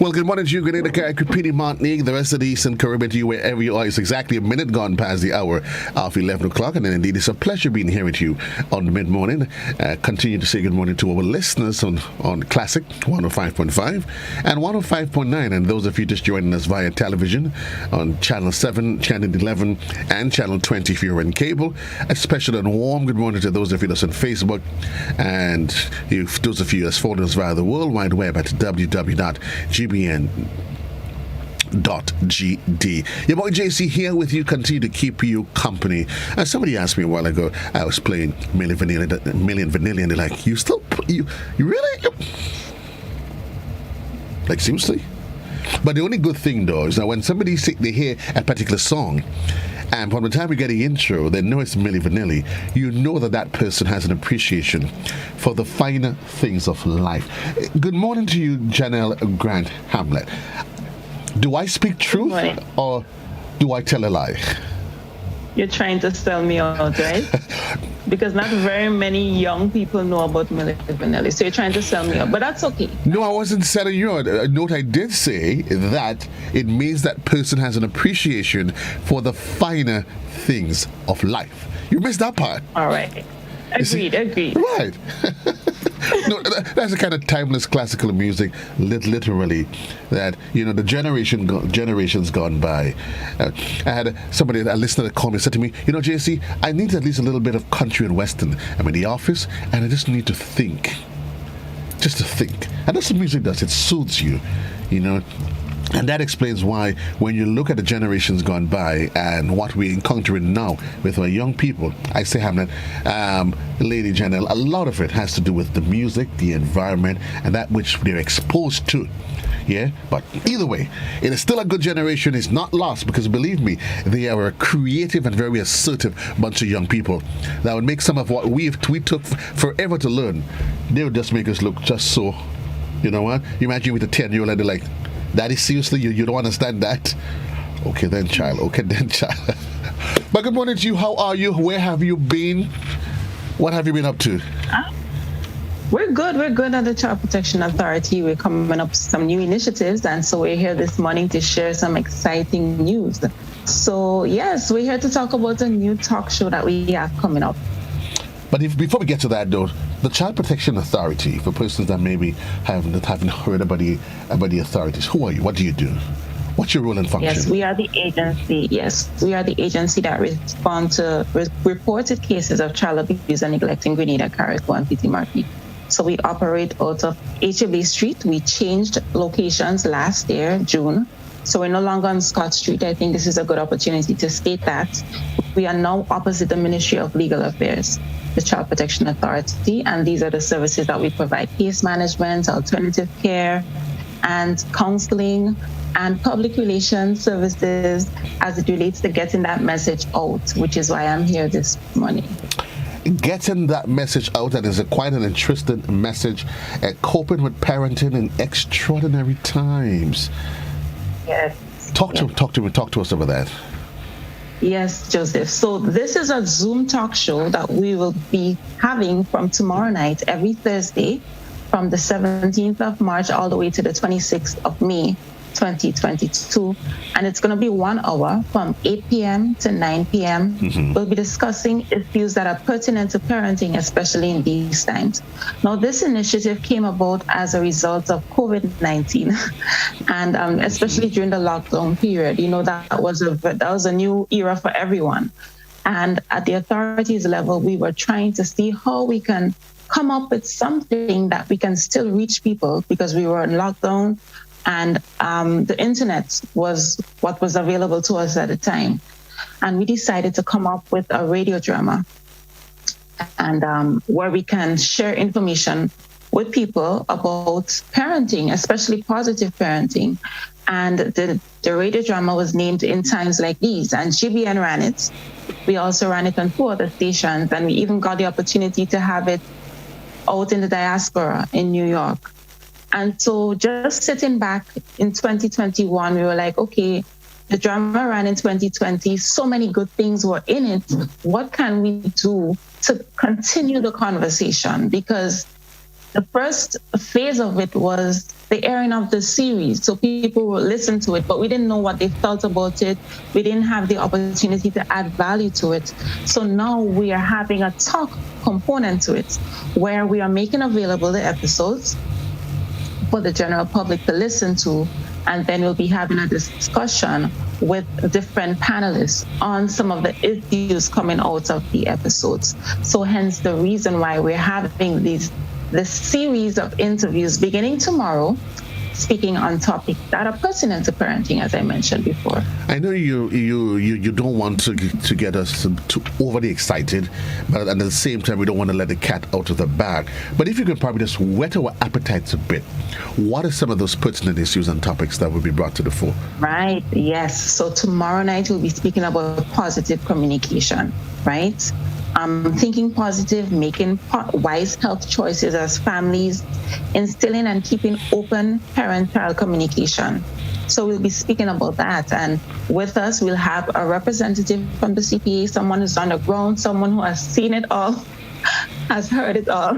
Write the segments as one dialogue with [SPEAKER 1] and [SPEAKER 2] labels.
[SPEAKER 1] Well, good morning to you, Grenada, Caribbean, Martinique, the rest of the Eastern Caribbean, to you wherever you are. It's exactly a minute gone past the hour of 11 o'clock, and indeed it's a pleasure being here with you on the mid-morning. Continue to say good morning to our listeners on Classic 105.5 and 105.9, and those of you just joining us via television on Channel 7, Channel 11, and Channel 20 if you're in cable. A special and warm good morning to those of you that's on Facebook, and those of you that's following us via the World Wide Web at www.gbn.gd. Your boy JC here with you, continue to keep you company. Somebody asked me a while ago, I was playing Milli Vanilli, and they're like, you really? Like, seriously? But the only good thing, though, is that when they hear a particular song, and from the time we get the intro, they know it's Milli Vanilli, you know that person has an appreciation for the finer things of life. Good morning to you, Janelle Grant Hamlet. Do I speak truth or do I tell a lie?
[SPEAKER 2] You're trying to sell me out, right? Because not very many young people know about Milli Vanilli, so you're trying to sell me out, but that's okay.
[SPEAKER 1] No, I wasn't selling you out. Note I did say that it means that person has an appreciation for the finer things of life. You missed that part.
[SPEAKER 2] All right. Agreed.
[SPEAKER 1] Right. No, that's the kind of timeless classical music, literally, that, the generations gone by. I had a listener that called me and said to me, JC, I need at least a little bit of country and western. I'm in the office, and I just need to think. Just to think. And that's what music does. It soothes you, And that explains why, when you look at the generations gone by and what we're encountering now with our young people, I say, Hamlet, Lady Janelle, a lot of it has to do with the music, the environment, and that which they're exposed to. Yeah, but either way, it is still a good generation. It's not lost, because believe me, they are a creative and very assertive bunch of young people that would make some of what we took forever to learn. They would just make us look just so, you know what? You imagine with a 10-year-old and they're like, Daddy, seriously, you don't understand that? Okay then, child. But good morning to you. How are you? Where have you been? What have you been up to?
[SPEAKER 2] We're good at the Child Protection Authority. We're coming up with some new initiatives, and so we're here this morning to share some exciting news. So yes, we're here to talk about a new talk show that we have coming up.
[SPEAKER 1] But before we get to that, though, the Child Protection Authority, for persons that maybe haven't heard about the authorities, who are you? What do you do? What's your role and function?
[SPEAKER 2] Yes, we are the agency. That responds to reported cases of child abuse and neglect in Grenada, Carriacou, and Petit Martinique. So we operate out of HAB Street. We changed locations last year, June. So we're no longer on Scott Street. I think this is a good opportunity to state that. We are now opposite the Ministry of Legal Affairs, the Child Protection Authority, and these are the services that we provide: case management, alternative care, and counseling, and public relations services as it relates to getting that message out, which is why I'm here this morning.
[SPEAKER 1] Getting that message out, and is quite an interesting message, coping with parenting in extraordinary times.
[SPEAKER 2] Yes.
[SPEAKER 1] Talk to us about that.
[SPEAKER 2] Yes, Joseph. So this is a Zoom talk show that we will be having from tomorrow night, every Thursday, from the 17th of March all the way to the 26th of May, 2022. And it's going to be 1 hour from 8 p.m. to 9 p.m. Mm-hmm. We'll be discussing issues that are pertinent to parenting, especially in these times. Now, this initiative came about as a result of COVID-19, and especially during the lockdown period. That was a new era for everyone. And at the authorities level, we were trying to see how we can come up with something that we can still reach people, because we were in lockdown. And the internet was what was available to us at the time. And we decided to come up with a radio drama, and where we can share information with people about parenting, especially positive parenting. And the radio drama was named In Times Like These, and GBN ran it. We also ran it on 2 other stations, and we even got the opportunity to have it out in the diaspora in New York. And so just sitting back in 2021, we were like, okay, the drama ran in 2020. So many good things were in it. What can we do to continue the conversation? Because the first phase of it was the airing of the series. So people will listen to it, but we didn't know what they felt about it. We didn't have the opportunity to add value to it. So now we are having a talk component to it, where we are making available the episodes for the general public to listen to, and then we'll be having a discussion with different panelists on some of the issues coming out of the episodes. So hence the reason why we're having this series of interviews beginning tomorrow, speaking on topics that are pertinent to parenting, as I mentioned before.
[SPEAKER 1] I know you don't want to get us too overly excited, but at the same time, we don't want to let the cat out of the bag. But if you could probably just whet our appetites a bit, what are some of those pertinent issues and topics that will be brought to the fore?
[SPEAKER 2] Right, yes. So tomorrow night, we'll be speaking about positive communication, right? Thinking positive, making wise health choices as families, instilling and keeping open parent-child communication. So we'll be speaking about that. And with us, we'll have a representative from the CPA, someone who's on the ground, someone who has seen it all, has heard it all.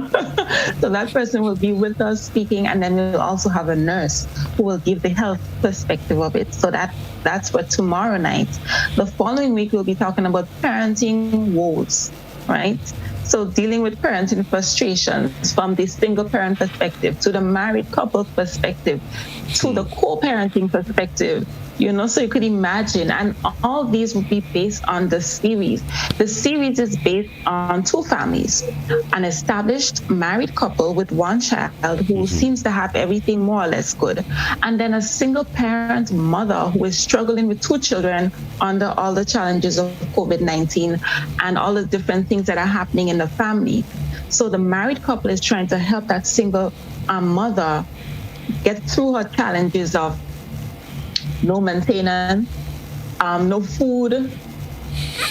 [SPEAKER 2] So that person will be with us speaking. And then we'll also have a nurse who will give the health perspective of it. So that's for tomorrow night. The following week, we'll be talking about parenting woes. Right? So dealing with parenting frustrations from the single parent perspective to the married couple perspective to the co-parenting perspective, so you could imagine. And all these will be based on the series. The series is based on two families, an established married couple with one child who seems to have everything more or less good, and then a single parent mother who is struggling with two children under all the challenges of COVID-19 and all the different things that are happening in the family. So the married couple is trying to help that single mother get through her challenges of no maintenance, no food,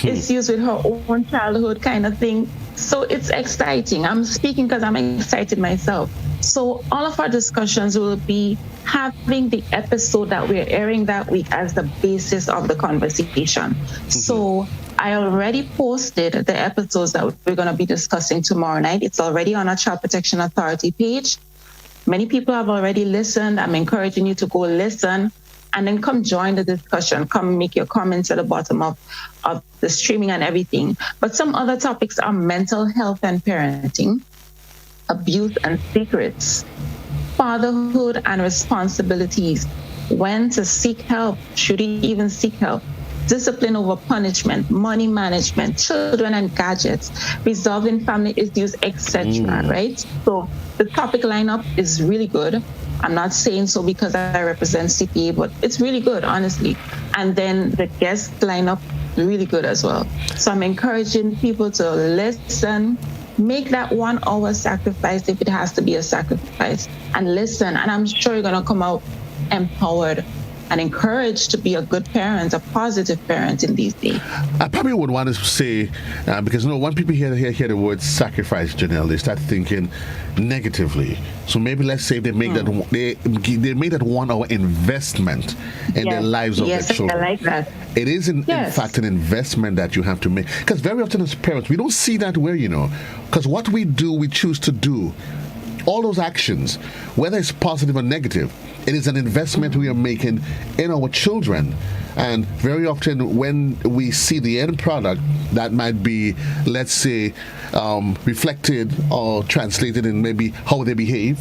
[SPEAKER 2] issues with her own childhood kind of thing. So it's exciting. I'm speaking because I'm excited myself. So all of our discussions will be having the episode that we're airing that week as the basis of the conversation. So I already posted the episodes that we're going to be discussing tomorrow night. It's already on our Child Protection Authority page. Many people have already listened. I'm encouraging you to go listen and then come join the discussion. Come make your comments at the bottom of the streaming and everything. But some other topics are mental health and parenting, abuse and secrets, fatherhood and responsibilities, when to seek help, should he even seek help, discipline over punishment, money management, children and gadgets, resolving family issues, etc. Right? So the topic lineup is really good. I'm not saying so because I represent CPA, but it's really good, honestly. And then the guest lineup, really good as well. So I'm encouraging people to listen, make that 1 hour sacrifice if it has to be a sacrifice, and listen. And I'm sure you're going to come out empowered and encouraged to be a good parent, a positive parent in these days.
[SPEAKER 1] I probably would want to say, because when people hear the word sacrifice, Janelle, they start thinking negatively. So maybe let's say they make that they made that 1 hour investment in their lives of their children.
[SPEAKER 2] I like that.
[SPEAKER 1] It is in fact an investment that you have to make, because very often as parents we don't see that way, because what we do, we choose to do. All those actions, whether it's positive or negative, it is an investment we are making in our children. And very often when we see the end product, that might be, let's say, reflected or translated in maybe how they behave,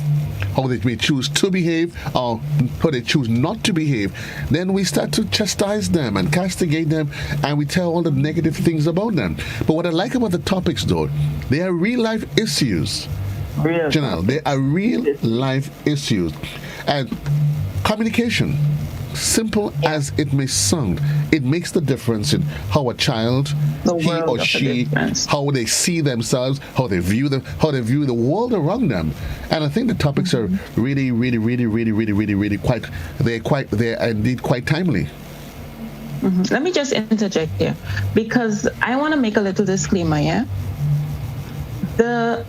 [SPEAKER 1] how they may choose to behave, or how they choose not to behave, then we start to chastise them and castigate them, and we tell all the negative things about them. But what I like about the topics, though, they are real life issues. Janelle, they are real life issues. And communication, simple as it may sound, it makes the difference in how a child, he or she, how they see themselves, how they view the world around them. And I think the topics are really, really, really, really, really, really, really they're indeed quite timely.
[SPEAKER 2] Let me just interject here, because I want to make a little disclaimer, The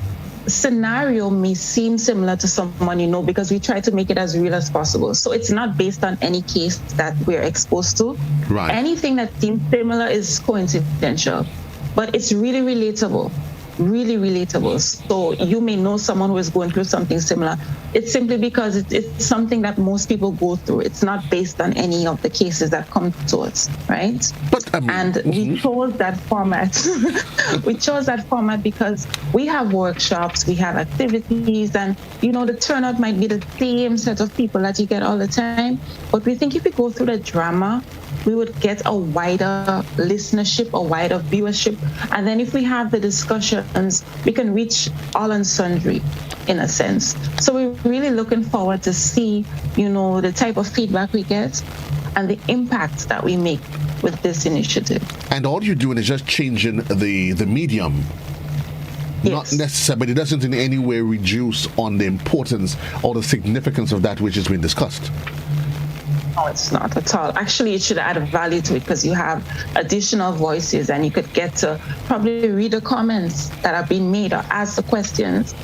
[SPEAKER 2] scenario may seem similar to someone because we try to make it as real as possible. So it's not based on any case that we're exposed to.
[SPEAKER 1] Right.
[SPEAKER 2] Anything that seems similar is coincidental, but it's really relatable. really relatable. So you may know someone who is going through something similar. It's simply because it's something that most people go through. It's not based on any of the cases that come to us, right?
[SPEAKER 1] But I mean,
[SPEAKER 2] and we chose that format. We chose that format because we have workshops, we have activities, and the turnout might be the same set of people that you get all the time. But we think if we go through the drama, we would get a wider listenership, a wider viewership. And then if we have the discussions, we can reach all and sundry, in a sense. So we're really looking forward to see, the type of feedback we get and the impact that we make with this initiative.
[SPEAKER 1] And all you're doing is just changing the medium.
[SPEAKER 2] Yes.
[SPEAKER 1] Not necessarily, but it doesn't in any way reduce on the importance or the significance of that which has been discussed.
[SPEAKER 2] No, it's not at all. Actually, it should add value to it because you have additional voices and you could get to probably read the comments that have been made or ask the questions,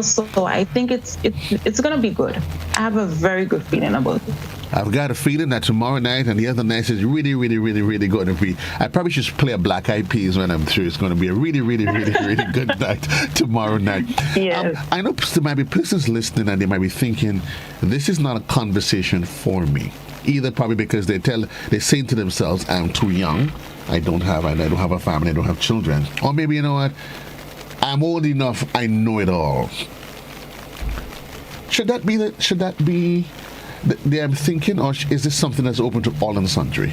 [SPEAKER 2] So I think it's going to be good. I have a very good feeling about it.
[SPEAKER 1] I've got a feeling that tomorrow night and the other nights is really, really, really, really going to be. I probably should play a Black Eyed Peas when I'm through. It's going to be a really, really, really, really good night tomorrow night.
[SPEAKER 2] Yes.
[SPEAKER 1] I know there might be persons listening and they might be thinking, this is not a conversation for me. Either probably because they're saying to themselves, I'm too young. I don't have a family. I don't have children. Or maybe, you know what? I'm old enough. I know it all. Should that be they are thinking, or is this something that's open to all and sundry?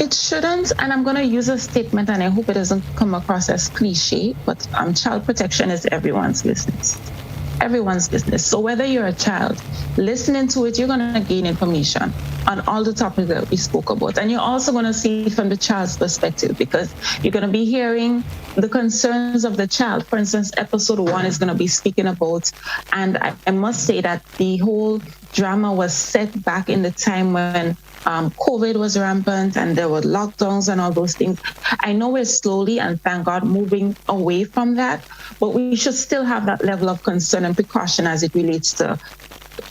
[SPEAKER 2] It shouldn't, and I'm going to use a statement, and I hope it doesn't come across as cliche, but child protection is everyone's business. Everyone's business. So whether you're a child, listening to it, you're going to gain information on all the topics that we spoke about. And you're also going to see it from the child's perspective because you're going to be hearing the concerns of the child. For instance, episode 1 is going to be speaking about, and I must say that the whole drama was set back in the time when COVID was rampant and there were lockdowns and all those things. I know we're slowly and thank God moving away from that, but we should still have that level of concern and precaution as it relates to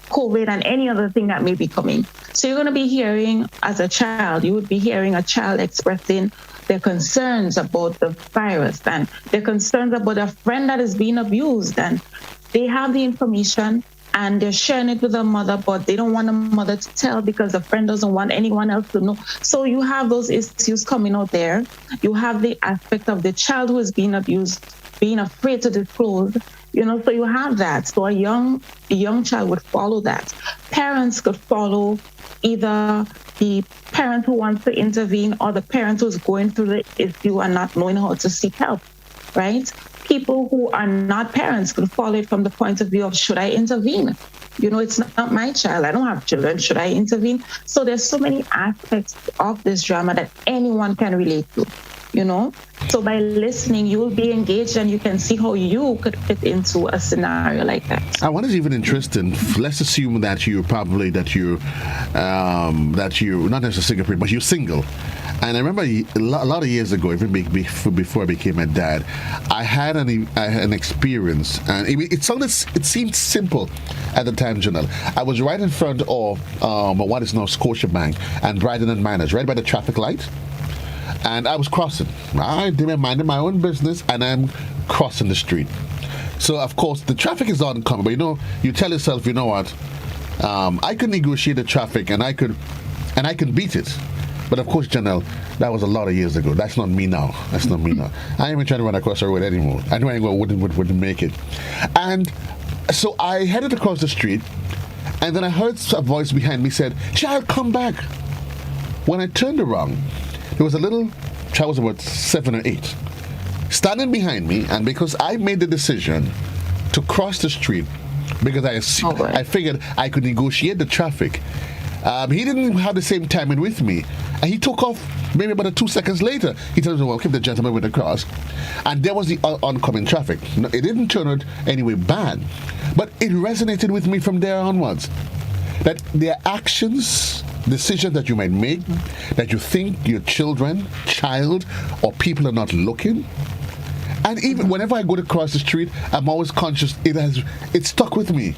[SPEAKER 2] COVID and any other thing that may be coming. So you're going to be hearing, as a child, you would be hearing a child expressing their concerns about the virus and their concerns about a friend that is being abused, and they have the information and they're sharing it with their mother, but they don't want the mother to tell because the friend doesn't want anyone else to know. So you have those issues coming out there. You have the aspect of the child who is being abused, being afraid to disclose, so you have that. So a young child would follow that. Parents could follow either the parent who wants to intervene or the parent who's going through the issue and not knowing how to seek help, right? People who are not parents could follow it from the point of view of, should I intervene? It's not my child. I don't have children. Should I intervene? So there's so many aspects of this drama that anyone can relate to, So by listening, you will be engaged and you can see how you could fit into a scenario like that.
[SPEAKER 1] What is even interesting, let's assume that you're not necessarily single, but you're single. And I remember a lot of years ago, even before I became a dad, I had an experience, and it seemed simple at the time, Janelle. I was right in front of what is now Scotiabank and Brighton and Miners, right by the traffic light. And I was crossing. I didn't mind my own business, and I'm crossing the street. So, of course, the traffic is oncoming, but you tell yourself, you know what? I could negotiate the traffic, and I can beat it. But of course, Janelle, that was a lot of years ago. That's not me now. I ain't even trying to run across the road anymore. I knew I wouldn't make it. And so I headed across the street, and then I heard a voice behind me said, "Child, come back." When I turned around, there was a little child, was about 7 or 8, standing behind me, and because I made the decision to cross the street, because I figured I could negotiate the traffic, he didn't have the same timing with me, and he took off maybe about 2 seconds later. He told me, well, keep the gentleman with the cross, and there was the oncoming traffic. No, it didn't turn out anyway bad, but it resonated with me from there onwards, that their actions, decisions that you might make, that you think your child or people are not looking. And even whenever I go to cross the street, I'm always conscious it stuck with me.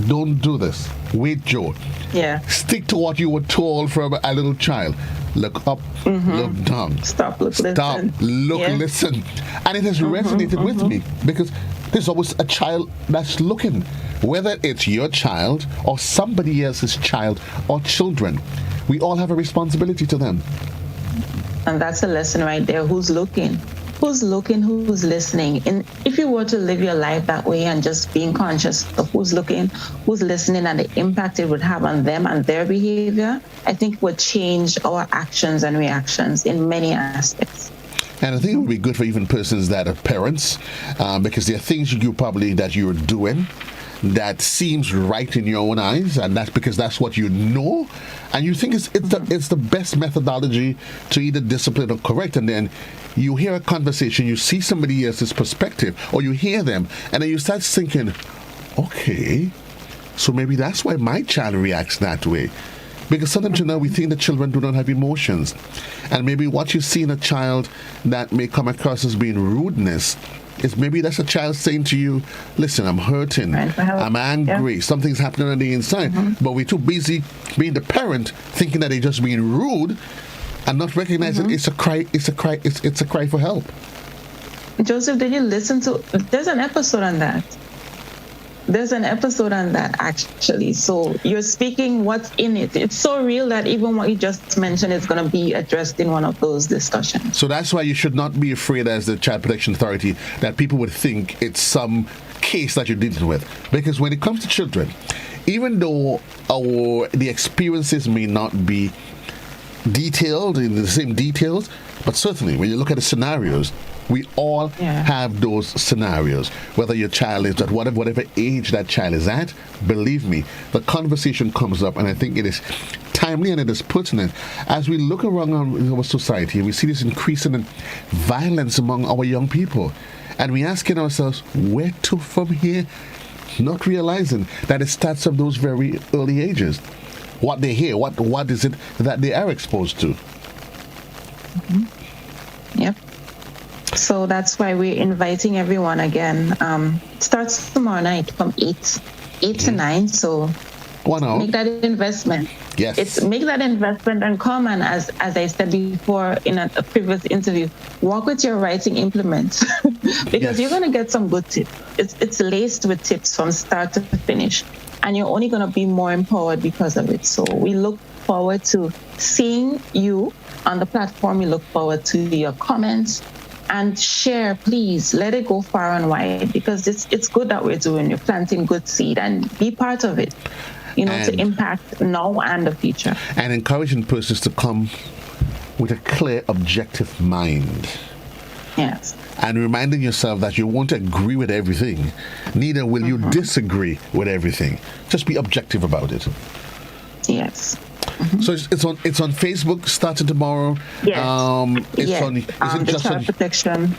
[SPEAKER 1] Don't do this. Wait, Joe.
[SPEAKER 2] Yeah.
[SPEAKER 1] Stick to what you were told from a little child. Look up, look down.
[SPEAKER 2] Stop, look,
[SPEAKER 1] Stop,
[SPEAKER 2] listen.
[SPEAKER 1] look,
[SPEAKER 2] Yes.
[SPEAKER 1] listen. And it has resonated with me because there's always a child that's looking. Whether it's your child or somebody else's child or children, we all have a responsibility to them.
[SPEAKER 2] And that's a lesson right there. Who's looking? Who's looking? Who's listening? And if you were to live your life that way and just being conscious of who's looking, who's listening, and the impact it would have on them and their behavior, I think it would change our actions and reactions in many aspects.
[SPEAKER 1] And I think it would be good for even persons that are parents, because there are things that you're doing that seems right in your own eyes, and that's because that's what you know, and you think it's the best methodology to either discipline or correct, and then you hear a conversation, you see somebody else's perspective, or you hear them, and then you start thinking, okay, so maybe that's why my child reacts that way. Because sometimes, we think that children do not have emotions. And maybe what you see in a child that may come across as being rudeness is maybe that's a child saying to you, listen, I'm hurting, I'm angry, something's happening on the inside. But we're too busy being the parent, thinking that they're just being rude and not recognizing it's a cry for help.
[SPEAKER 2] Joseph, did you listen to, there's an episode on that. Actually. So you're speaking what's in it. It's so real that even what you just mentioned is going to be addressed in one of those discussions.
[SPEAKER 1] So that's why you should not be afraid as the Child Protection Authority that people would think it's some case that you're dealing with. Because when it comes to children, even though the experiences may not be detailed in the same details, but certainly when you look at the scenarios, we all have those scenarios. Whether your child is at whatever age that child is at, believe me, the conversation comes up, and I think it is timely and it is pertinent. As we look around our society, we see this increasing violence among our young people, and we're asking ourselves, where to from here? Not realizing that it starts from those very early ages. What they hear, what is it that they are exposed to?
[SPEAKER 2] Yep. So that's why we're inviting everyone again. Starts tomorrow night from 8 to 9. So
[SPEAKER 1] 1 hour.
[SPEAKER 2] Make that investment.
[SPEAKER 1] Yes.
[SPEAKER 2] Make that investment and come, and as I said before in a previous interview, walk with your writing implement because you're going to get some good tips. It's laced with tips from start to finish, and you're only going to be more empowered because of it. So we look forward to seeing you on the platform. We look forward to your comments. And share, please. Let it go far and wide, because it's good that we're doing. You're planting good seed, and be part of it, to impact now and the future.
[SPEAKER 1] And encouraging persons to come with a clear, objective mind.
[SPEAKER 2] Yes.
[SPEAKER 1] And reminding yourself that you won't agree with everything. Neither will you disagree with everything. Just be objective about it.
[SPEAKER 2] Yes.
[SPEAKER 1] So it's on Facebook starting tomorrow.
[SPEAKER 2] Yes.
[SPEAKER 1] Is it
[SPEAKER 2] the
[SPEAKER 1] just
[SPEAKER 2] Child Protection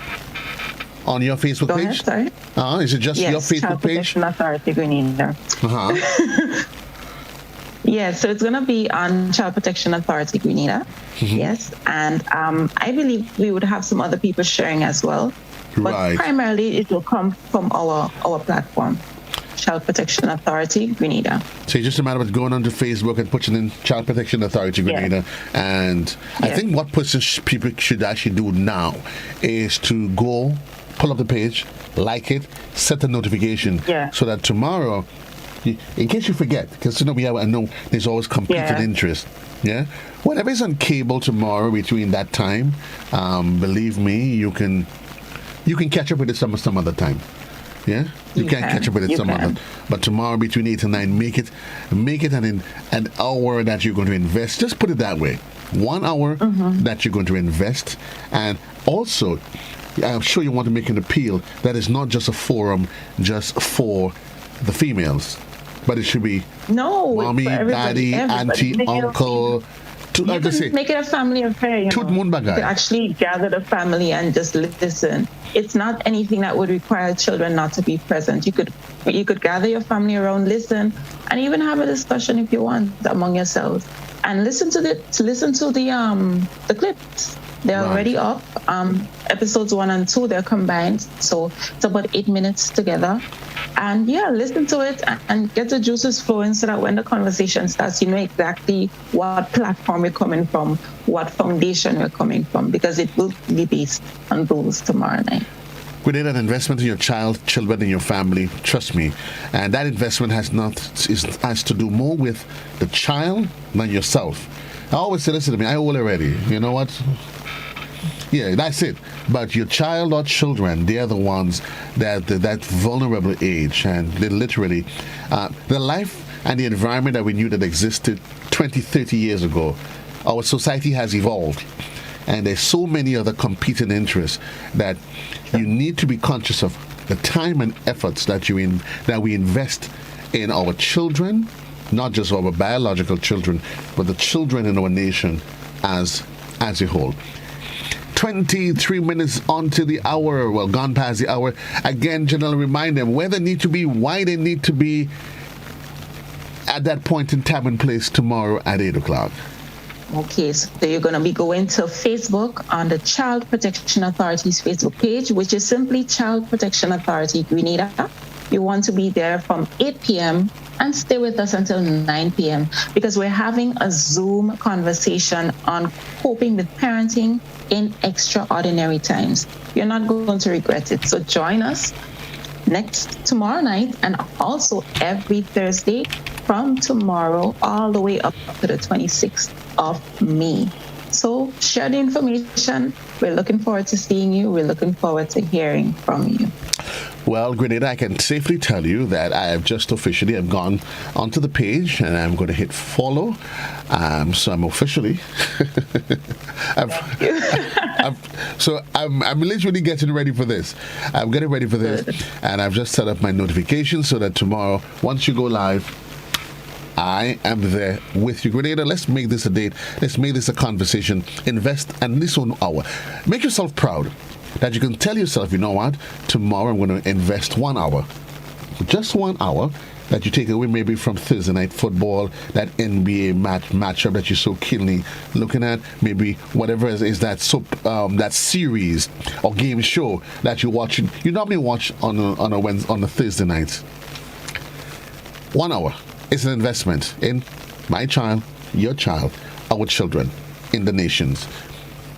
[SPEAKER 1] on your Facebook
[SPEAKER 2] Go
[SPEAKER 1] page?
[SPEAKER 2] Ahead, sorry.
[SPEAKER 1] Is it just your Facebook
[SPEAKER 2] Child
[SPEAKER 1] page?
[SPEAKER 2] Protection Authority Grenada. Yes, so it's going to be on Child Protection Authority Grenada. Yes, and I believe we would have some other people sharing as well. But primarily it will come from our platform. Child Protection Authority Grenada.
[SPEAKER 1] So it's just a matter of going onto Facebook and putting in Child Protection Authority Grenada. And I think what people should actually do now is to go, pull up the page, like it, set the notification so that tomorrow, in case you forget, because I know there's always competing interest. Yeah, whatever is on cable tomorrow between that time, believe me, you can catch up with it some other time. Yeah, you can catch up with it some other. But tomorrow between 8 and 9, make it an hour that you're going to invest. Just put it that way, 1 hour that you're going to invest. And also, I'm sure you want to make an appeal that is not just a forum just for the females, but it should be mommy, daddy, auntie, uncle.
[SPEAKER 2] Make it a family affair. To actually gather the family and just listen. It's not anything that would require children not to be present. You could gather your family around, listen, and even have a discussion if you want among yourselves. and listen to the clips. They're already up. Episodes 1 and 2, they're combined, so it's about 8 minutes together. And listen to it and get the juices flowing so that when the conversation starts, you know exactly what platform you're coming from, what foundation you're coming from, because it will be based on those tomorrow night.
[SPEAKER 1] We did an investment in your children, in your family. Trust me, and that investment has to do more with the child than yourself. I always say, listen to me, I old already. You know what? Yeah, that's it. But your child or children, they are the ones that vulnerable age, and they literally, the life and the environment that we knew that existed 20, 30 years ago, our society has evolved. And there's so many other competing interests that you need to be conscious of the time and efforts that we invest in our children, not just our biological children, but the children in our nation as a whole. 23 minutes onto the hour, gone past the hour. Again, Janelle, remind them where they need to be, why they need to be at that point in time and place tomorrow at 8 o'clock.
[SPEAKER 2] Okay, so you're going to be going to Facebook on the Child Protection Authority's Facebook page, which is simply Child Protection Authority Grenada. You want to be there from 8 p.m. and stay with us until 9 p.m. because we're having a Zoom conversation on coping with parenting in extraordinary times. You're not going to regret it. So join us tomorrow night and also every Thursday from tomorrow all the way up to the 26th of May. So share the information. We're looking forward to seeing you. We're looking forward to hearing from you.
[SPEAKER 1] Well, Grenada, I can safely tell you that I have just officially gone onto the page and I'm going to hit follow. So I'm officially. I'm literally getting ready for this. I'm getting ready for this, and I've just set up my notifications so that tomorrow, once you go live, I am there with you. Grenada, let's make this a date. Let's make this a conversation. Invest at least 1 hour. Make yourself proud that you can tell yourself, you know what, tomorrow I'm going to invest 1 hour. Just 1 hour that you take away maybe from Thursday night football, that NBA matchup that you're so keenly looking at, maybe whatever is that that series or game show that you're watching. You normally watch on a Thursday night. 1 hour. It's an investment in my child, your child, our children, in the nations,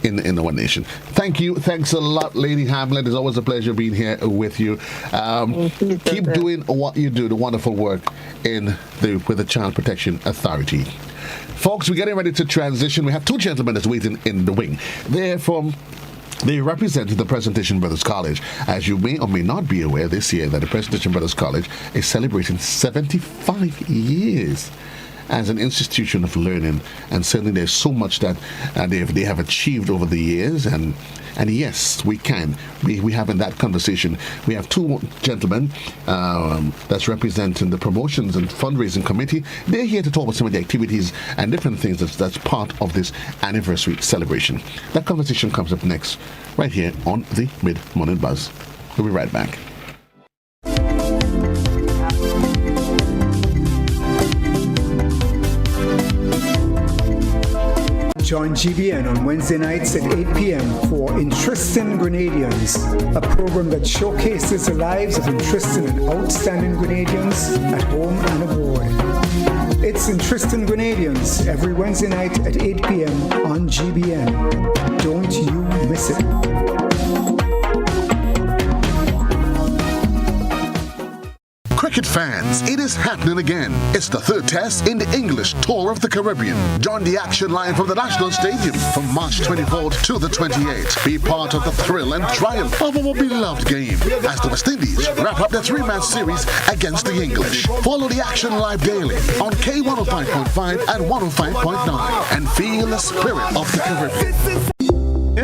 [SPEAKER 1] in our nation. Thank you. Thanks a lot, Lady Hamlet. It's always a pleasure being here with you. Keep doing what you do, the wonderful work with the Child Protection Authority. Folks, we're getting ready to transition. We have two gentlemen that's waiting in the wing. They represent the Presentation Brothers College. As you may or may not be aware, this year that the Presentation Brothers College is celebrating 75 years as an institution of learning, and certainly there's so much that they have achieved over the years, and yes, we can. We have in that conversation. We have two gentlemen that's representing the promotions and fundraising committee. They're here to talk about some of the activities and different things that's part of this anniversary celebration. That conversation comes up next, right here on the Mid-Morning Buzz. We'll be right back.
[SPEAKER 3] Join GBN on Wednesday nights at 8 p.m. for Interesting Grenadians, a program that showcases the lives of interesting and outstanding Grenadians at home and abroad. It's Interesting Grenadians every Wednesday night at 8 p.m. on GBN. Don't you miss it.
[SPEAKER 1] Cricket fans, it is happening again. It's the third test in the English Tour of the Caribbean. Join the action line from the National Stadium from March 24th to the 28th. Be part of the thrill and triumph of our beloved game as the West Indies wrap up their three-match series against the English. Follow the action live daily on K105.5 and 105.9 and feel the spirit of the Caribbean.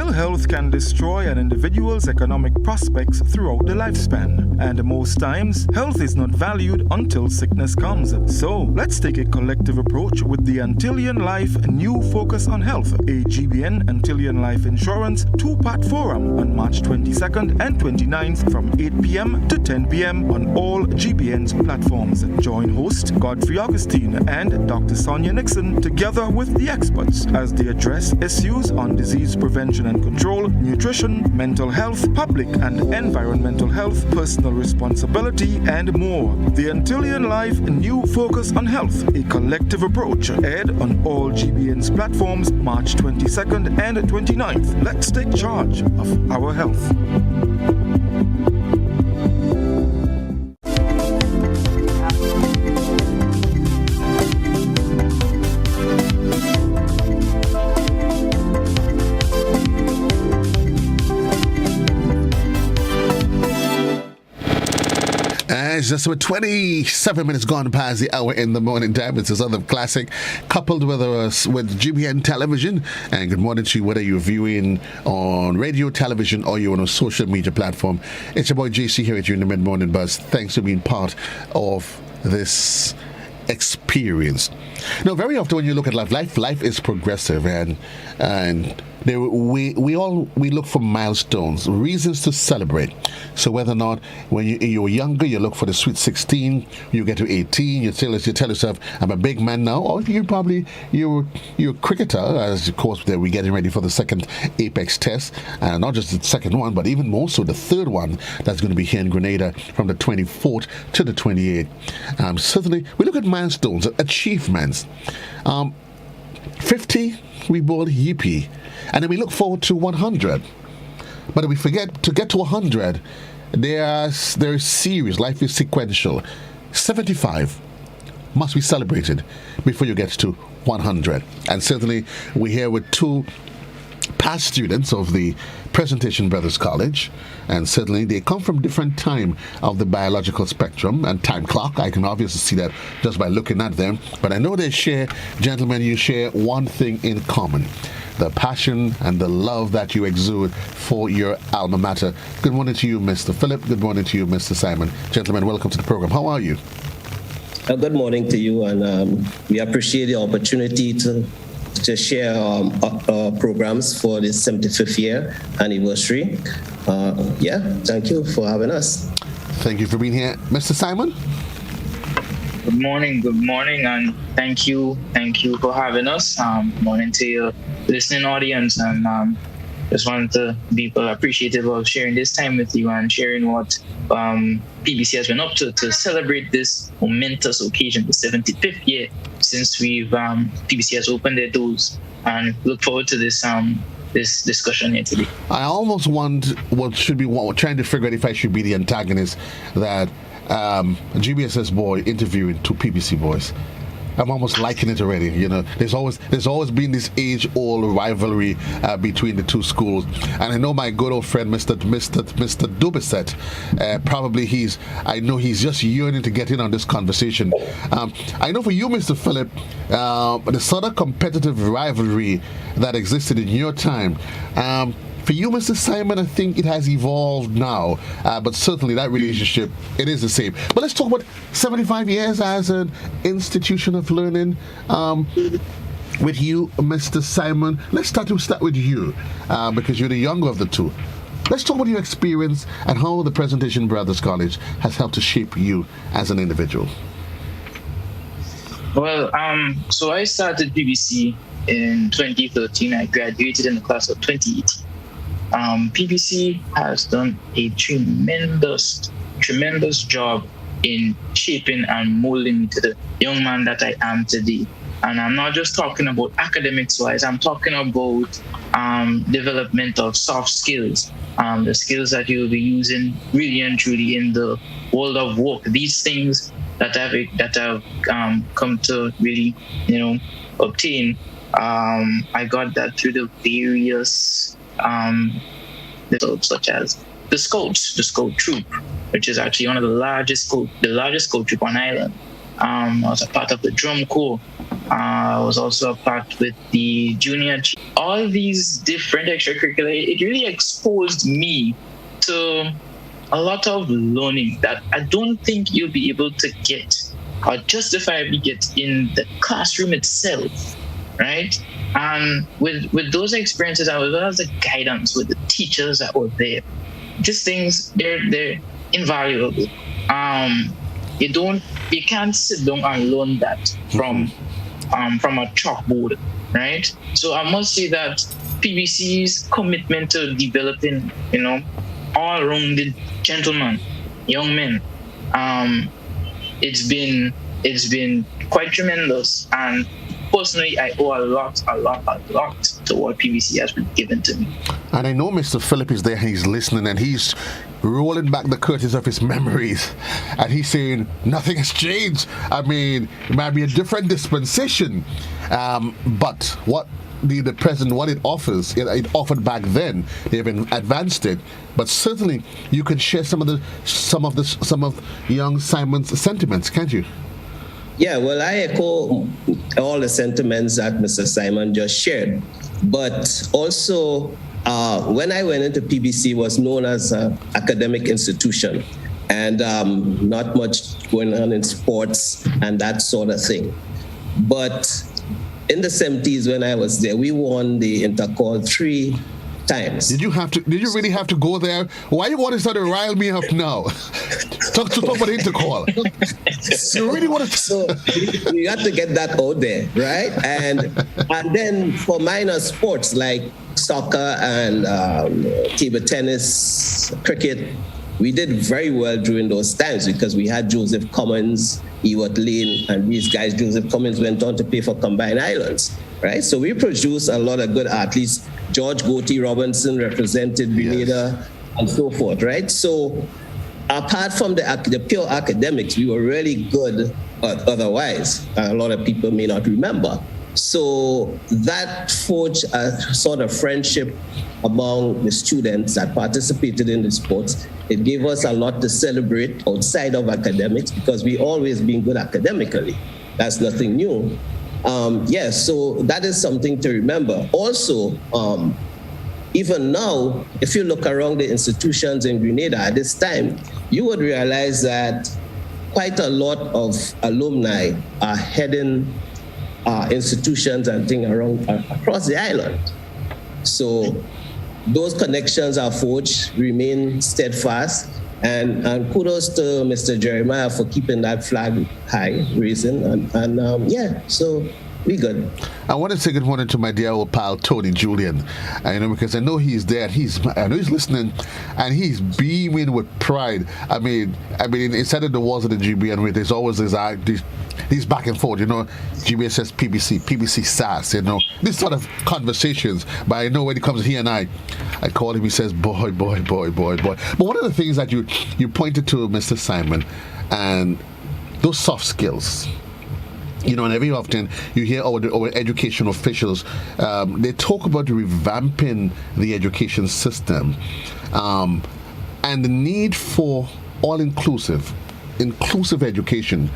[SPEAKER 4] Ill health can destroy an individual's economic prospects throughout the lifespan, and most times, health is not valued until sickness comes. So, let's take a collective approach with the Antillean Life New Focus on Health, a GBN Antillean Life Insurance two-part forum on March 22nd and 29th from 8 p.m. to 10 p.m. on all GBN's platforms. Join host Godfrey Augustine and Dr. Sonia Nixon together with the experts as they address issues on disease prevention and control, nutrition, mental health, public and environmental health, personal responsibility, and more. The Antillean Life New Focus on Health, a collective approach, aired on all GBN's platforms March 22nd and 29th. Let's take charge of our health.
[SPEAKER 1] It's just about 27 minutes gone past the hour in the morning time. It's this other classic coupled with us with GBN television. And good morning to you, whether you're viewing on radio, television, or you're on a social media platform. It's your boy JC here at you in the mid-morning buzz. Thanks for being part of this experience. Now, very often when you look at life is progressive, and we look for milestones, reasons to celebrate. So whether or not when you're younger, you look for the sweet 16, you get to 18, you tell yourself, I'm a big man now, or you're a cricketer, as of course we're getting ready for the second Apex test, and not just the second one, but even more so the third one that's going to be here in Grenada from the 24th to the 28th. Certainly, we look at milestones, achievements. 50, we bought yippee. And then we look forward to 100. But we forget to get to 100, there's series, life is sequential. 75 must be celebrated before you get to 100. And certainly we're here with two past students of the Presentation Brothers College, and certainly they come from different time of the biological spectrum and time clock. I can obviously see that just by looking at them, but I know they share, gentlemen, you share one thing in common: the passion and the love that you exude for your alma mater. Good morning to you, Mr. Philip. Good morning to you, Mr. Simon. Gentlemen, welcome to the program. How are you?
[SPEAKER 5] Good morning to you, and we appreciate the opportunity to share our programs for the 75th year anniversary. Thank you for having us.
[SPEAKER 1] Thank you for being here. Mr. Simon?
[SPEAKER 6] Good morning, and thank you for having us. Morning to your listening audience, and just wanted to be appreciative of sharing this time with you and sharing what PBC has been up to celebrate this momentous occasion, the 75th year since PBC has opened their doors, and look forward to this discussion here today.
[SPEAKER 1] I almost want trying to figure out if I should be the antagonist that GBSS boy interviewing two PBC boys. I'm almost liking it already. You know, there's always been this age-old rivalry between the two schools, and I know my good old friend Mr. Dubiset, probably I know he's just yearning to get in on this conversation. I know for you, Mr. Philip, the sort of competitive rivalry that existed in your time. For you, Mr. Simon, I think it has evolved now, but certainly that relationship, it is the same. But let's talk about 75 years as an institution of learning. With you, Mr. Simon, let's start with you, because you're the younger of the two. Let's talk about your experience and how the Presentation Brothers College has helped to shape you as an individual.
[SPEAKER 6] Well, so I started PBC in 2013. I graduated in the class of 2018. PBC has done a tremendous job in shaping and molding me to the young man that I am today. And I'm not just talking about academics-wise, I'm talking about development of soft skills, the skills that you'll be using really and truly in the world of work. These things that I've come to really, obtain. I got that through the various such as the Scout troop, which is actually one of the largest scout troop on island. I was a part of the drum corps. I was also a part with the junior. All these different extracurricular, it really exposed me to a lot of learning that I don't think you'll be able to get or justifiably get in the classroom itself, right? And with those experiences, as well as the guidance with the teachers that were there, these things, they're invaluable. You can't sit down and learn that from a chalkboard, right? So I must say that PBC's commitment to developing, all-rounded gentlemen, young men, it's been quite tremendous. And personally, I owe a lot to what PBC has been given to me.
[SPEAKER 1] And I know Mr. Phillip is there, he's listening, and he's rolling back the curtains of his memories, and he's saying nothing has changed. I mean, it might be a different dispensation, but what the present, what it offers, it offered back then. They've advanced it, but certainly you can share some of young Simon's sentiments, can't you?
[SPEAKER 5] Yeah, well, I echo all the sentiments that Mr. Simon just shared, but also when I went into PBC, it was known as an academic institution, and not much going on in sports and that sort of thing. But in the 70s, when I was there, we won the Intercall 3 times.
[SPEAKER 1] Did you really have to go there? Why you want to start to rile me up now? Talk about Intercall. You really want to?
[SPEAKER 5] So you have to get that out there, right? And then for minor sports like soccer and table tennis, cricket, we did very well during those times because we had Joseph Cummins, Ewart Lane, and these guys. Joseph Cummins went on to play for Combined Islands, right? So we produced a lot of good athletes. George Goatee Robinson represented Grenada, and so forth, right? So apart from the pure academics, we were really good otherwise. A lot of people may not remember. So that forged a sort of friendship among the students that participated in the sports. It gave us a lot to celebrate outside of academics because we always been good academically. That's nothing new. So that is something to remember. Also, even now, if you look around the institutions in Grenada at this time, you would realize that quite a lot of alumni are heading institutions and things around across the island. So those connections are forged, remain steadfast, and kudos to Mr. Jeremiah for keeping that flag high, raising, so we good.
[SPEAKER 1] I want to say good morning to my dear old pal Tony Julian, because I know he's there. I know he's listening, and he's beaming with pride. I mean, inside of the walls of the GBN, there's always these back and forth. GBN says PBC SAS. This sort of conversations. But I know when he comes here and I call him, he says, boy. But one of the things that you pointed to, Mr. Simon, and those soft skills. And every often you hear our education officials, they talk about revamping the education system and the need for inclusive education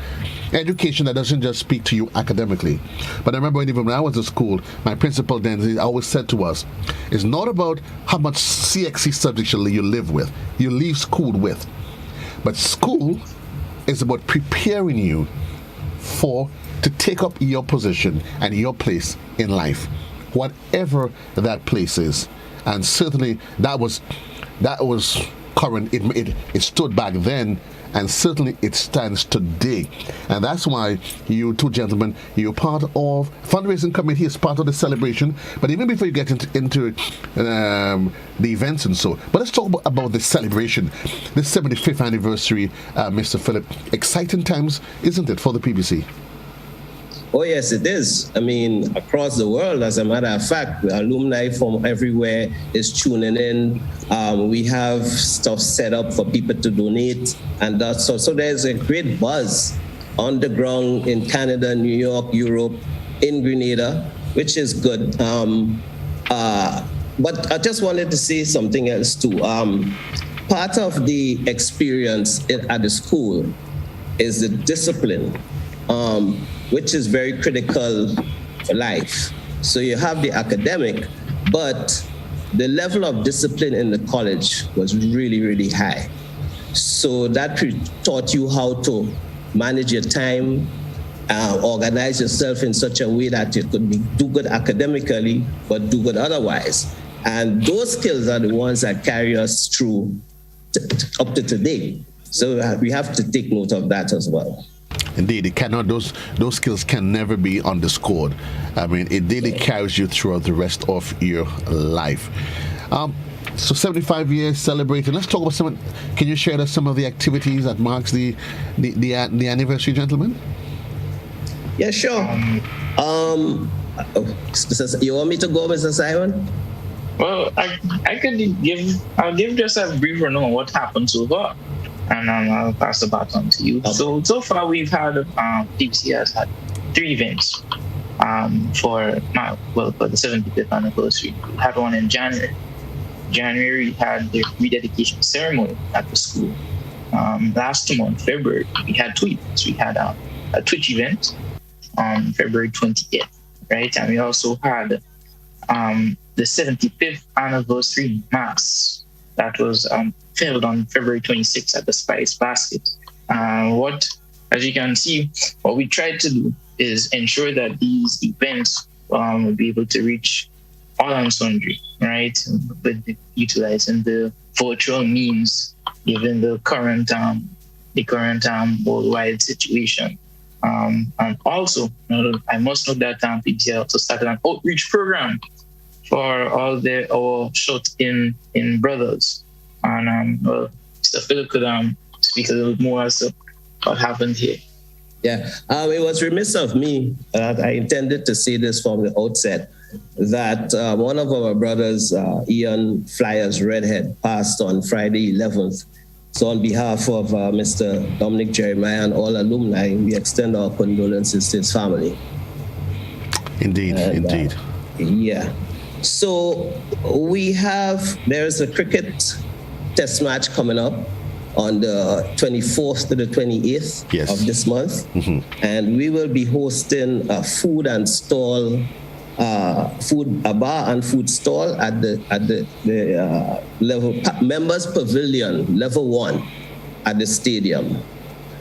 [SPEAKER 1] that doesn't just speak to you academically. But I remember even when I was at school, my principal then always said to us, it's not about how much CXC subjects you leave school with, but school is about preparing you to take up your position and your place in life, whatever that place is. And certainly that was current. It stood back then, and certainly it stands today. And that's why you two gentlemen, you're part of fundraising committee, is part of the celebration. But even before you get into the events and so, but let's talk about the celebration, this 75th anniversary, Mr. Phillip. Exciting times, isn't it, for the PBC?
[SPEAKER 5] Oh, yes, it is. I mean, across the world, as a matter of fact, alumni from everywhere is tuning in. We have stuff set up for people to donate. And so there's a great buzz on the ground in Canada, New York, Europe, in Grenada, which is good. But I just wanted to say something else too. Part of the experience at the school is the discipline which is very critical for life. So you have the academic, but the level of discipline in the college was really, really high. So that taught you how to manage your time, organize yourself in such a way that you could do good academically, but do good otherwise. And those skills are the ones that carry us through up to today. So we have to take note of that as well.
[SPEAKER 1] Indeed, it cannot. Those skills can never be underscored. I mean, it really carries you throughout the rest of your life. So 75 years celebrating. Let's talk about some. Can you share us some of the activities that marks the anniversary, gentlemen?
[SPEAKER 5] Yeah, sure. You want me to go, Mr. Simon?
[SPEAKER 6] Well, I'll give just a brief run on what happened so far, and I'll pass the baton to you. Okay. So far we've had PBC has had 3 events for the 75th anniversary. We had one in January. We had the rededication ceremony at the school. Last month, February, we had 2 events. We had a Twitch event on February 20th, right? And we also had the 75th anniversary mass that was held on February 26th at the Spice Basket. As you can see, what we tried to do is ensure that these events will be able to reach all and sundry, right? With utilizing the virtual means, given the current worldwide situation. And also, I must note that PBC also started an outreach program for all our shut-in brothers. And Mr. Philip could speak a little more as to what happened here.
[SPEAKER 5] Yeah, it was remiss of me. I intended to say this from the outset, that one of our brothers, Ian Flyers Redhead, passed on Friday 11th. So on behalf of Mr. Dominic Jeremiah and all alumni, we extend our condolences to his family.
[SPEAKER 1] Indeed.
[SPEAKER 5] Yeah. So there's a cricket test match coming up on the 24th to the 28th of this month. Mm-hmm. And we will be hosting a bar and food stall at the level members pavilion level 1 at the stadium.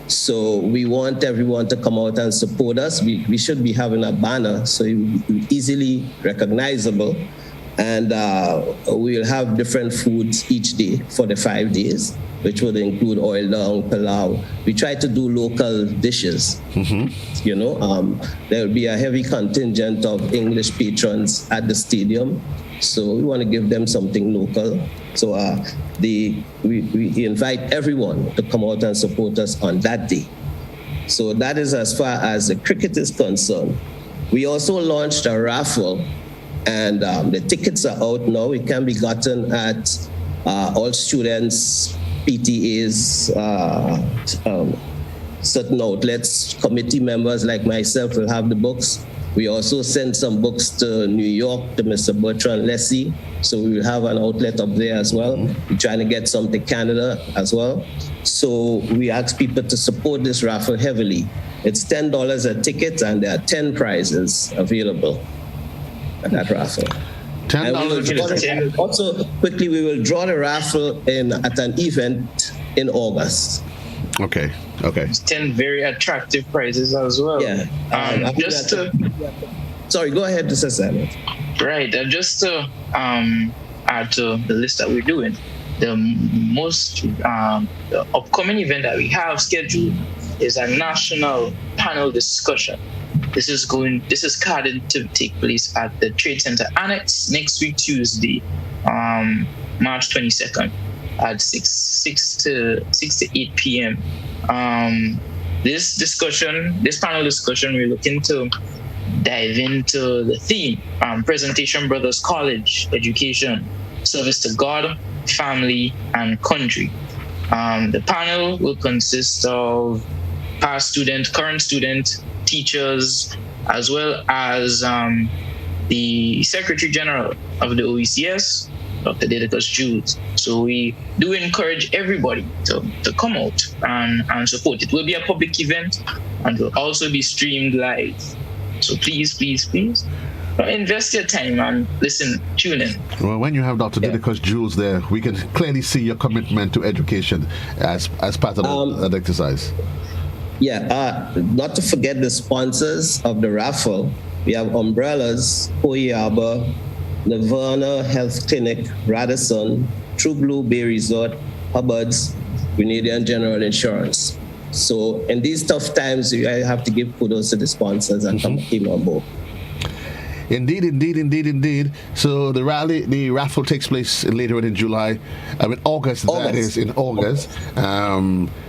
[SPEAKER 5] So we want everyone to come out and support us. We should be having a banner so it will be easily recognizable, and we'll have different foods each day for the 5 days, which would include oil dong, palau. We try to do local dishes. Mm-hmm. There will be a heavy contingent of English patrons at the stadium, so we want to give them something local. So we invite everyone to come out and support us on that day. So that is as far as the cricket is concerned. We also launched a raffle, and the tickets are out now. It can be gotten at all students, PTAs, certain outlets. Committee members like myself will have the books. We also sent some books to New York to Mr. Bertrand Leslie, so we will have an outlet up there as well. We're trying to get some to Canada as well. So we ask people to support this raffle heavily. It's $10 a ticket, and there are 10 prizes available at that raffle. $10. Also, quickly, we will draw the raffle at an event in August.
[SPEAKER 1] Okay.
[SPEAKER 6] 10 very attractive prizes as well.
[SPEAKER 5] Yeah. Sorry, go ahead, Mr. Simon.
[SPEAKER 6] Right. Just to add to the list that we're doing, the upcoming event that we have scheduled is a national panel discussion. This is carded to take place at the Trade Center Annex next week, Tuesday, March 22nd. At 6 to 8 p.m. This panel discussion, we're looking to dive into the theme, Presentation Brothers College Education, Service to God, Family, and Country. The panel will consist of past student, current student, teachers, as well as the Secretary General of the OECS, Dr. Dedicus Jules. So we do encourage everybody to come out and support. It will be a public event. and will also be streamed live. So please, please, please, invest your time and listen, tune in.
[SPEAKER 1] Well, when you have Dr. Didicus Jules there, we can clearly see your commitment to education as part of that exercise.
[SPEAKER 5] Not to forget the sponsors of the raffle. We have Umbrellas, Koyaba, Nirvana Health Clinic, Radisson, True Blue Bay Resort, Hubbard's, Grenadian General Insurance. So in these tough times, I have to give kudos to the sponsors and came on board.
[SPEAKER 1] Indeed. So the raffle takes place later in July. August. That is in August.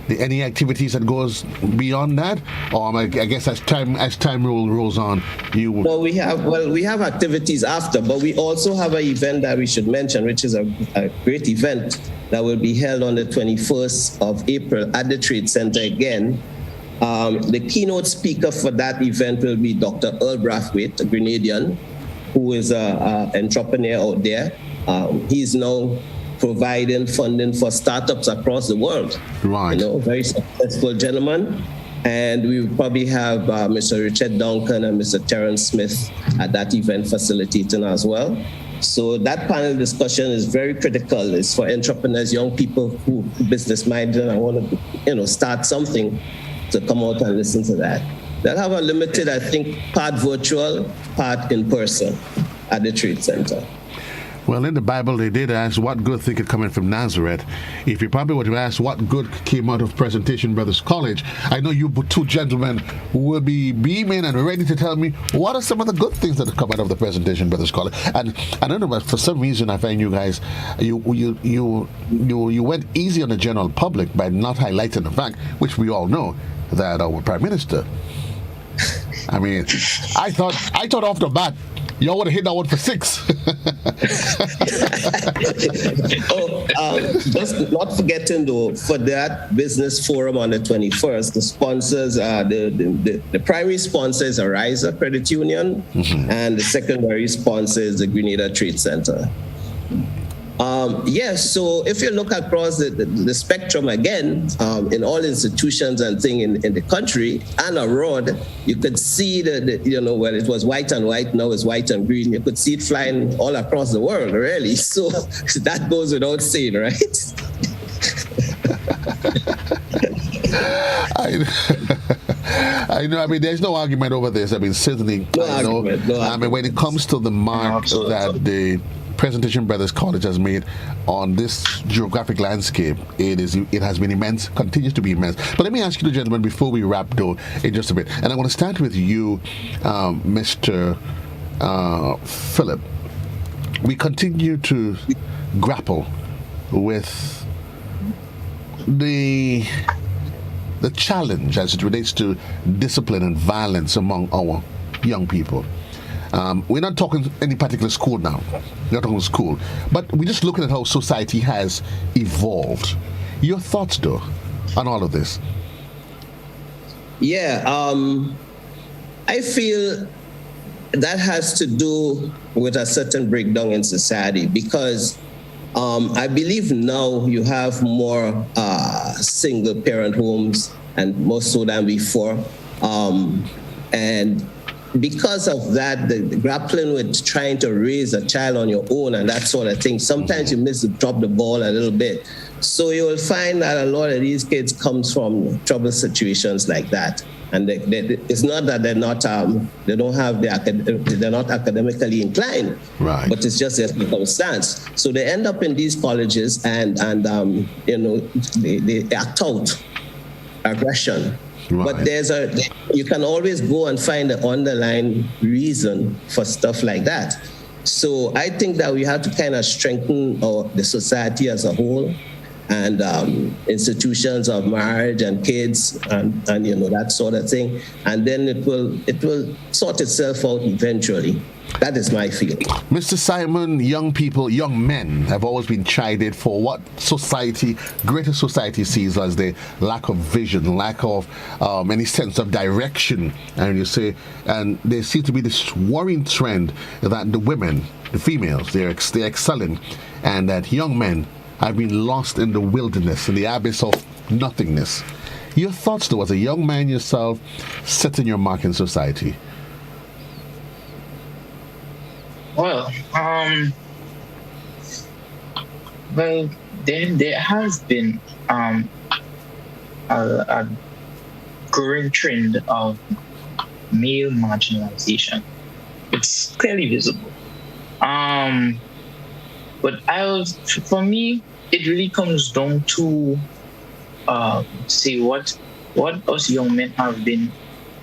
[SPEAKER 1] Any activities that goes beyond that, or I guess as time rolls on,
[SPEAKER 5] we have activities after, but we also have an event that we should mention, which is a great event that will be held on the 21st of April at the Trade Center again. The keynote speaker for that event will be Dr. Earl Brathwaite, a Grenadian, who is an entrepreneur out there. He's now providing funding for startups across the world.
[SPEAKER 1] Right.
[SPEAKER 5] Very successful gentleman. And we will probably have Mr. Richard Duncan and Mr. Terrence Smith at that event facilitating as well. So that panel discussion is very critical. It's for entrepreneurs, young people who business-minded and want to, start something, to come out and listen to that. They'll have a limited, I think, part virtual, part in person at the Trade Center.
[SPEAKER 1] Well, in the Bible, they did ask what good thing could come in from Nazareth. If you probably were to ask what good came out of Presentation Brothers College, I know you two gentlemen will be beaming and ready to tell me what are some of the good things that have come out of the Presentation Brothers College. And I don't know, but for some reason, I find you guys, you went easy on the general public by not highlighting the fact, which we all know, that our Prime Minister. I mean, I thought off the bat, y'all would have hit that one for 6.
[SPEAKER 5] Just not forgetting though, for that business forum on the 21st, the sponsors are the primary sponsor is Ariza Credit Union, and the secondary sponsor is the Grenada Trade Center. So if you look across the spectrum again, in all institutions and things in the country and abroad, you could see it was white and white, now it's white and green. You could see it flying all across the world, really. So that goes without saying, right?
[SPEAKER 1] I know. I mean, there's no argument over this. I mean, certainly, I mean, when it comes to the mark that the Presentation Brothers College has made on this geographic landscape, it has been immense, continues to be immense. But let me ask you, gentlemen, before we wrap though, in just a bit, and I want to start with you, Mr. Philip. We continue to grapple with the challenge as it relates to discipline and violence among our young people. We're not talking any particular school now. We're not talking school. But we're just looking at how society has evolved. Your thoughts, though, on all of this?
[SPEAKER 5] I feel that has to do with a certain breakdown in society because I believe now you have more single-parent homes and more so than before. And because of that, the grappling with trying to raise a child on your own and that sort of thing, sometimes you drop the ball a little bit. So you will find that a lot of these kids comes from trouble situations like that. And it's not that they're not academically inclined,
[SPEAKER 1] right? But
[SPEAKER 5] it's just their circumstance. So they end up in these colleges and they act out aggression. Right. But you can always go and find the underlying reason for stuff like that. So I think that we have to kind of strengthen the society as a whole and institutions of marriage and kids and that sort of thing. And then it will sort itself out eventually. That is my feeling.
[SPEAKER 1] Mr. Simon, young people, young men have always been chided for what greater society sees as the lack of vision, lack of any sense of direction. And you say, and there seems to be this worrying trend that the women, the females, they're excelling, and that young men have been lost in the wilderness, in the abyss of nothingness. Your thoughts, though, as a young man yourself, setting your mark in society.
[SPEAKER 6] Well, well, there has been a growing trend of male marginalization. It's clearly visible. But for me, it really comes down to say what us young men have been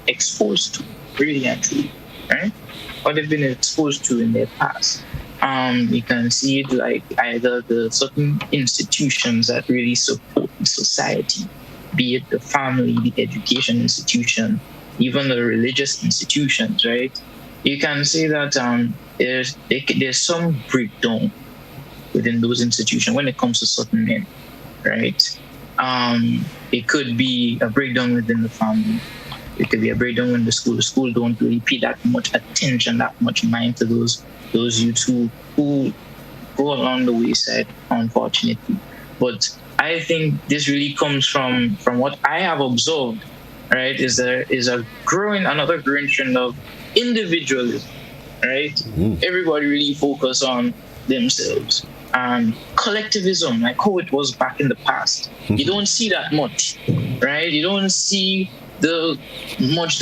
[SPEAKER 6] exposed to, really and truly, right? What they've been exposed to in their past. You can see it like either the certain institutions that really support society, be it the family, the education institution, even the religious institutions, right? You can say that there's some breakdown within those institutions when it comes to certain men, right? It could be a breakdown within the family. It could be a breakdown in the school. The school don't really pay that much attention, that much mind to those youths who go along the wayside, unfortunately. But I think this really comes from what I have observed, right? Is another growing trend of individualism, right? Everybody really focus on themselves. And collectivism, like how it was back in the past. You don't see that much, right? You don't see the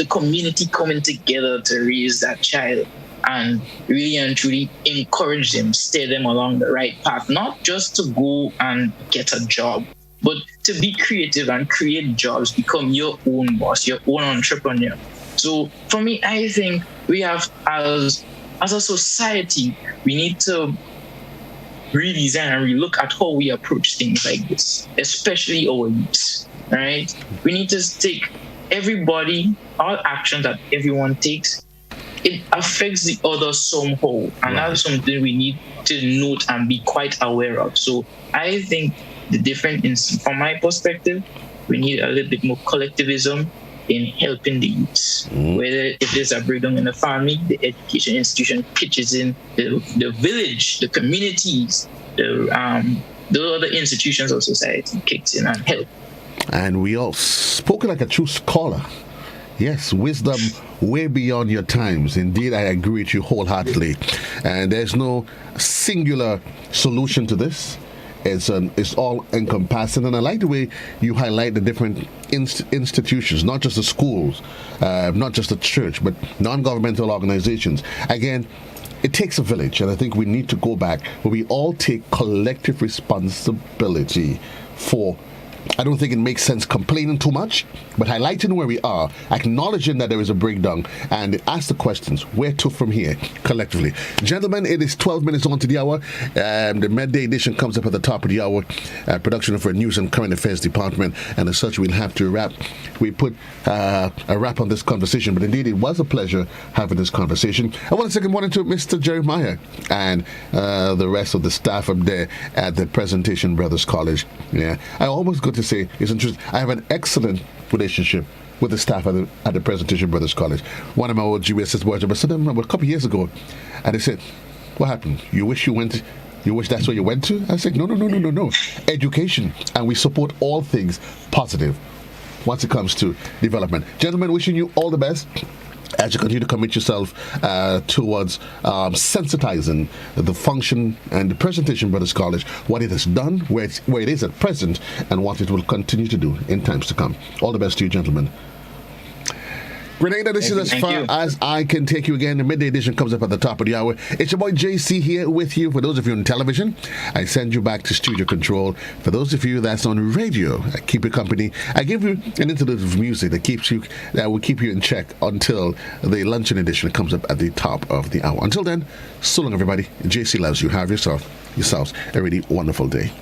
[SPEAKER 6] community coming together to raise that child and really and truly encourage them, steer them along the right path, not just to go and get a job, but to be creative and create jobs, become your own boss, your own entrepreneur. So for me, I think we have, as a society, we need to redesign and relook at how we approach things like this, especially our youths, right? We need to take all action that everyone takes, it affects the other somehow. And that's something we need to note and be quite aware of. So I think from my perspective, we need a little bit more collectivism in helping the youths. Whether if there's a breakdown in the family, the education institution pitches in, the village, the communities, the other institutions of society kicks in and help.
[SPEAKER 1] And we all spoken like a true scholar. Yes, wisdom way beyond your times. Indeed, I agree with you wholeheartedly. And there's no singular solution to this. It's all encompassing, and I like the way you highlight the different institutions, not just the schools, not just the church, but non-governmental organizations. Again, it takes a village, and I think we need to go back where we all take collective responsibility for. I don't think it makes sense complaining too much, but highlighting where we are, acknowledging that there is a breakdown, and ask the questions, where to from here, collectively. Gentlemen, it is 12 minutes on to the hour. The midday edition comes up at the top of the hour. Production of our News and Current Affairs Department, and as such, we'll have to wrap. We put a wrap on this conversation, but indeed, it was a pleasure having this conversation. I want to say good morning to Mr. Jeremiah and the rest of the staff up there at the Presentation Brothers College. Yeah, I almost go to say it's interesting. I have an excellent relationship with the staff at the Presentation Brothers College. One of my old GBSS boys, I saw them a couple of years ago, and they said, "What happened? You wish that's where you went to?" I said, No. Education, and we support all things positive once it comes to development. Gentlemen, wishing you all the best as you continue to commit yourself towards sensitizing the function and the Presentation Brothers College, what it has done, where it is at present, and what it will continue to do in times to come. All the best to you, gentlemen. Grenada, this is as far as I can take you again. The midday edition comes up at the top of the hour. It's your boy JC here with you. For those of you on television, I send you back to studio control. For those of you that's on radio, I keep you company. I give you an interlude of music that will keep you in check until the luncheon edition comes up at the top of the hour. Until then, so long, everybody. JC loves you. Have yourselves a really wonderful day.